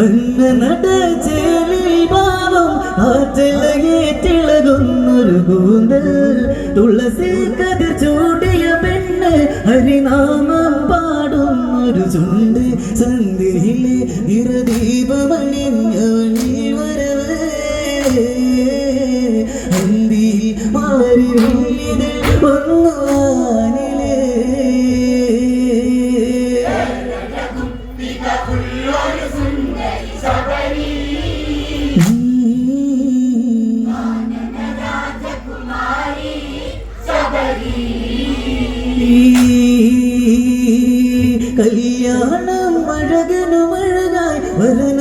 അന്ന നടച്ചേലിൽ ഭാവം ആറ്റലയേറ്റിളകുന്നൊരു കൂന്തൽ തുളസി കതിർ ചൂടിയ പെണ്ണ് ഹരിനാമം പാടുന്നൊരു ചുണ്ട് സന്ധ്യയിലെ ഇരദീപമണിഞ്ഞവളി വരവേ അന്തി മാറി ഒന്നുവാനിലേ കല്യാണം അഴകനും അഴകായി വരൻ